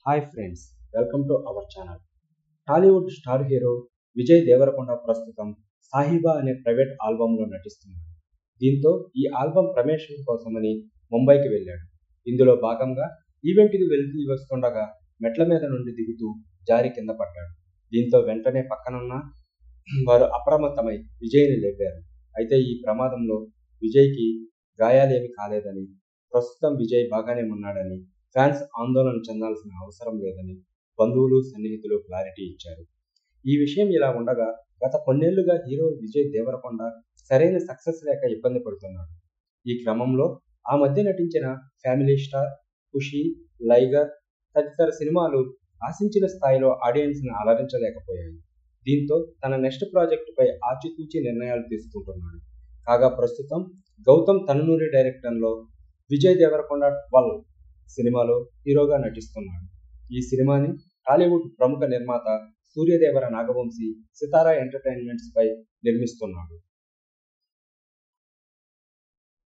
Hi friends, welcome to our channel. Tollywood star hero Vijay Deverakonda ప్రస్తుతం సాహిబా అనే private ఆల్బంలో నటిస్తున్నాడు. దీంతో ఈ ఆల్బం ప్రమోషన్ కోసమని ముంబైకి వెళ్ళాడు. ఇందులో భాగంగా ఈవెంట్కి వెళ్తూ వస్తుండగా మెట్ల మీద నుండి దిగుతూ జారి కింద పడ్డాడు. దీంతో వెంటనే పక్కనున్న వారు అప్రమత్తమై విజయ్ని లేపారు. అయితే ఈ ప్రమాదంలో విజయ్కి గాయాలేమీ కాలేదని, ప్రస్తుతం విజయ్ బాగానే ఉన్నాడని, ఫ్యాన్స్ ఆందోళన చెందాల్సిన అవసరం లేదని బంధువులు, సన్నిహితులు క్లారిటీ ఇచ్చారు. ఈ విషయం ఇలా ఉండగా గత కొన్నేళ్లుగా హీరో విజయ్ దేవరకొండ సరైన సక్సెస్ లేక ఇబ్బంది పడుతున్నాడు. ఈ క్రమంలో ఆ మధ్య నటించిన ఫ్యామిలీ స్టార్, ఖుషి, లైగర్ తదితర సినిమాలు ఆశించిన స్థాయిలో ఆడియన్స్ని అలరించలేకపోయాయి. దీంతో తన నెక్స్ట్ ప్రాజెక్టుపై ఆచితూచి నిర్ణయాలు తీసుకుంటున్నాడు. కాగా ప్రస్తుతం గౌతమ్ తనునూరి డైరెక్షన్లో విజయ్ దేవరకొండ 12 సినిమాలో హీరోగా నటిస్తున్నాడు. ఈ సినిమాని టాలీవుడ్ ప్రముఖ నిర్మాత సూర్యదేవర నాగవంశీ సితారా ఎంటర్టైన్మెంట్స్ పై నిర్మిస్తున్నాడు.